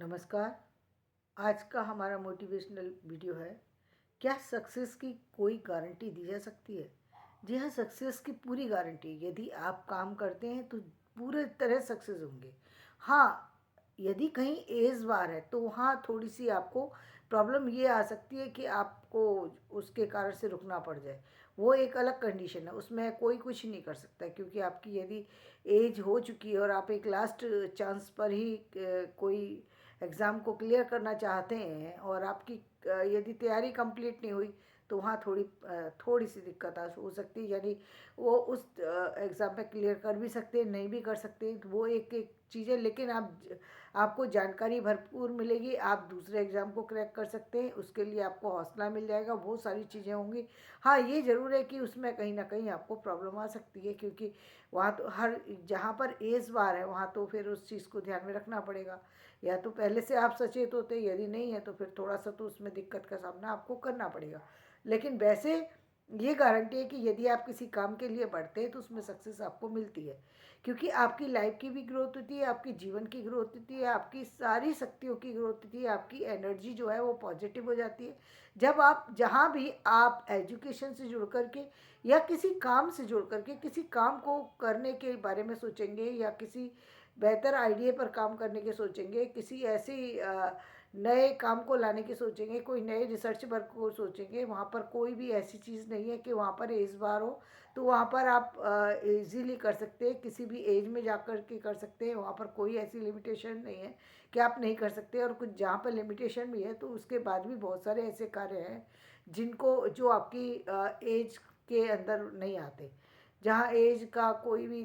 नमस्कार। आज का हमारा मोटिवेशनल वीडियो है, क्या सक्सेस की कोई गारंटी दी जा सकती है? जी हाँ, सक्सेस की पूरी गारंटी। यदि आप काम करते हैं तो पूरे तरह सक्सेस होंगे। हाँ, यदि कहीं एज बार है तो वहाँ थोड़ी सी आपको प्रॉब्लम ये आ सकती है कि आपको उसके कारण से रुकना पड़ जाए। वो एक अलग कंडीशन है, उसमें कोई कुछ नहीं कर सकता, क्योंकि आपकी यदि एज हो चुकी है और आप एक लास्ट चांस पर ही कोई एग्ज़ाम को क्लियर करना चाहते हैं और आपकी यदि तैयारी कंप्लीट नहीं हुई तो वहाँ थोड़ी सी दिक्कत हो सकती है। यानी वो उस एग्ज़ाम में क्लियर कर भी सकते हैं, नहीं भी कर सकते, तो वो एक एक चीज़ है। लेकिन आपको जानकारी भरपूर मिलेगी, आप दूसरे एग्ज़ाम को क्रैक कर सकते हैं, उसके लिए आपको हौसला मिल जाएगा, बहुत सारी चीज़ें होंगी। हाँ, ये ज़रूर है कि उसमें कहीं ना कहीं आपको प्रॉब्लम आ सकती है, क्योंकि वहाँ तो हर जहाँ पर एज बार है वहाँ तो फिर उस चीज़ को ध्यान में रखना पड़ेगा। या तो पहले से आप सचेत होते, यदि नहीं है तो फिर थोड़ा सा तो उसमें दिक्कत का सामना आपको करना पड़ेगा। लेकिन वैसे ये गारंटी है कि यदि आप किसी काम के लिए बढ़ते हैं तो उसमें सक्सेस आपको मिलती है, क्योंकि आपकी लाइफ की भी ग्रोथ होती है, आपकी जीवन की ग्रोथ होती है, आपकी सारी शक्तियों की ग्रोथ होती है, आपकी एनर्जी जो है वो पॉजिटिव हो जाती है। जब आप जहाँ भी आप एजुकेशन से जुड़ करके या किसी काम से जुड़ करके किसी काम को करने के बारे में सोचेंगे या किसी बेहतर आइडिया पर काम करने के सोचेंगे, किसी ऐसी नए काम को लाने की सोचेंगे, कोई नए रिसर्च वर्क को सोचेंगे, वहाँ पर कोई भी ऐसी चीज़ नहीं है कि वहाँ पर एज बार हो। तो वहाँ पर आप इजीली कर सकते हैं, किसी भी एज में जा कर के कर सकते हैं, वहाँ पर कोई ऐसी लिमिटेशन नहीं है कि आप नहीं कर सकते। और कुछ जहाँ पर लिमिटेशन भी है तो उसके बाद भी बहुत सारे ऐसे कार्य हैं जिनको जो आपकी एज के अंदर नहीं आते, जहाँ एज का कोई भी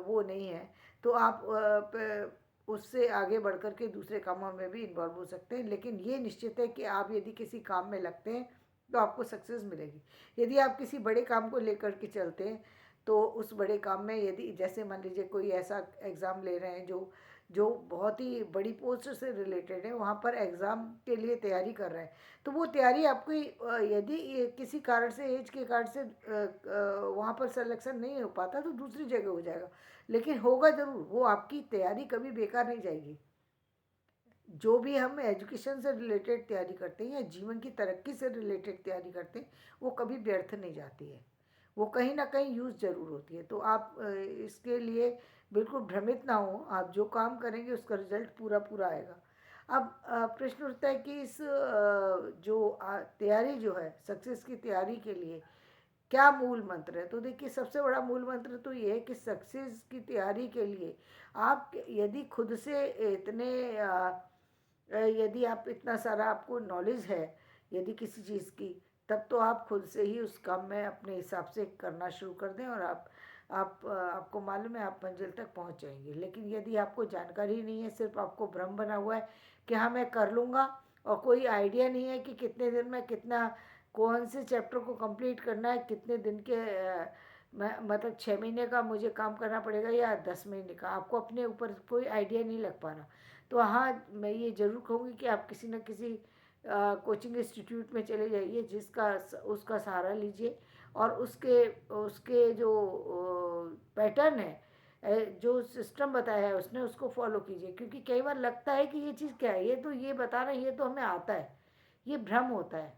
वो नहीं है, तो आप उससे आगे बढ़ कर के दूसरे कामों में भी इन्वॉल्व हो सकते हैं। लेकिन ये निश्चित है कि आप यदि किसी काम में लगते हैं तो आपको सक्सेस मिलेगी। यदि आप किसी बड़े काम को लेकर के चलते हैं तो उस बड़े काम में, यदि जैसे मान लीजिए कोई ऐसा एग्ज़ाम ले रहे हैं जो जो बहुत ही बड़ी पोस्ट से रिलेटेड है, वहाँ पर एग्ज़ाम के लिए तैयारी कर रहे हैं, तो वो तैयारी आपको यदि किसी कारण से, एज के कारण से वहाँ पर सिलेक्शन नहीं हो पाता तो दूसरी जगह हो जाएगा, लेकिन होगा ज़रूर। वो आपकी तैयारी कभी बेकार नहीं जाएगी। जो भी हम एजुकेशन से रिलेटेड तैयारी करते हैं या जीवन की तरक्की से रिलेटेड तैयारी करते हैं, वो कभी व्यर्थ नहीं जाती है, वो कहीं ना कहीं यूज़ ज़रूर होती है। तो आप इसके लिए बिल्कुल भ्रमित ना हो, आप जो काम करेंगे उसका रिजल्ट पूरा पूरा आएगा। अब प्रश्न उठता है कि इस जो तैयारी जो है, सक्सेस की तैयारी के लिए क्या मूल मंत्र है? तो देखिए, सबसे बड़ा मूल मंत्र तो ये है कि सक्सेस की तैयारी के लिए आप यदि खुद से इतने यदि आप इतना सारा आपको नॉलेज है यदि किसी चीज़ की, तब तो आप खुद से ही उस काम में अपने हिसाब से करना शुरू कर दें और आपको मालूम है आप मंजिल तक पहुंच जाएंगे। लेकिन यदि आपको जानकारी नहीं है, सिर्फ आपको भ्रम बना हुआ है कि हाँ मैं कर लूँगा, और कोई आइडिया नहीं है कि कितने दिन में कितना, कौन से चैप्टर को कंप्लीट करना है, कितने दिन के मतलब 6 महीने का मुझे काम करना पड़ेगा या 10 महीने का, आपको अपने ऊपर कोई आइडिया नहीं लग पा रहा, तो हाँ मैं ये ज़रूर कहूँगी कि आप किसी न किसी कोचिंग इंस्टीट्यूट में चले जाइए, जिसका उसका सहारा लीजिए और उसके उसके जो पैटर्न है, जो सिस्टम बताया है उसने, उसको फॉलो कीजिए। क्योंकि कई बार लगता है कि ये चीज़ क्या है, ये तो ये बता रहे हैं, ये तो हमें आता है, ये भ्रम होता है।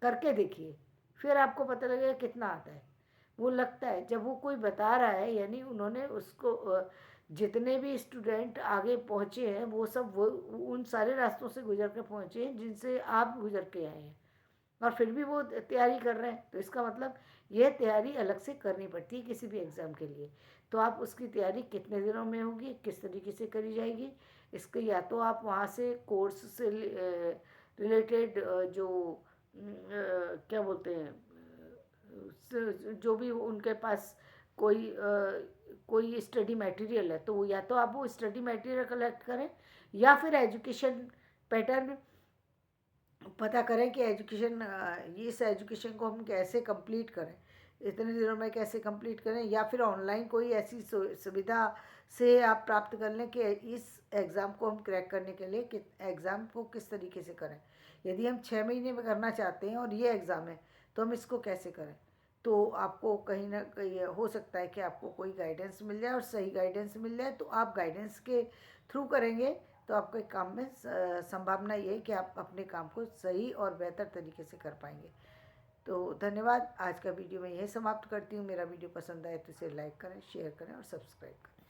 करके देखिए, फिर आपको पता लगेगा कितना आता है। वो लगता है जब वो कोई बता रहा है, यानी उन्होंने उसको जितने भी स्टूडेंट आगे पहुँचे हैं वो सब वो उन सारे रास्तों से गुजर के पहुँचे हैं जिनसे आप गुजर के आए हैं, और फिर भी वो तैयारी कर रहे हैं। तो इसका मतलब यह तैयारी अलग से करनी पड़ती है किसी भी एग्ज़ाम के लिए। तो आप उसकी तैयारी कितने दिनों में होगी, किस तरीके से करी जाएगी, इसके या तो आप वहाँ से कोर्स से रिलेटेड जो क्या बोलते हैं, जो भी उनके पास कोई स्टडी मटेरियल है, तो या तो आप वो स्टडी मटेरियल कलेक्ट करें या फिर एजुकेशन पैटर्न पता करें कि इस एजुकेशन को हम कैसे कंप्लीट करें, इतने दिनों में कैसे कंप्लीट करें, या फिर ऑनलाइन कोई ऐसी सुविधा से आप प्राप्त कर लें कि इस एग्ज़ाम को हम क्रैक करने के लिए कि एग्ज़ाम को किस तरीके से करें। यदि हम 6 महीने में करना चाहते हैं और ये एग्ज़ाम है तो हम इसको कैसे करें। तो आपको कहीं ना कहीं हो सकता है कि आपको कोई गाइडेंस मिल जाए और सही गाइडेंस मिल जाए, तो आप गाइडेंस के थ्रू करेंगे तो आपके काम में संभावना ये है कि आप अपने काम को सही और बेहतर तरीके से कर पाएंगे। तो धन्यवाद। आज का वीडियो मैं यही समाप्त करती हूँ। मेरा वीडियो पसंद आए तो इसे लाइक करें, शेयर करें और सब्सक्राइब करें।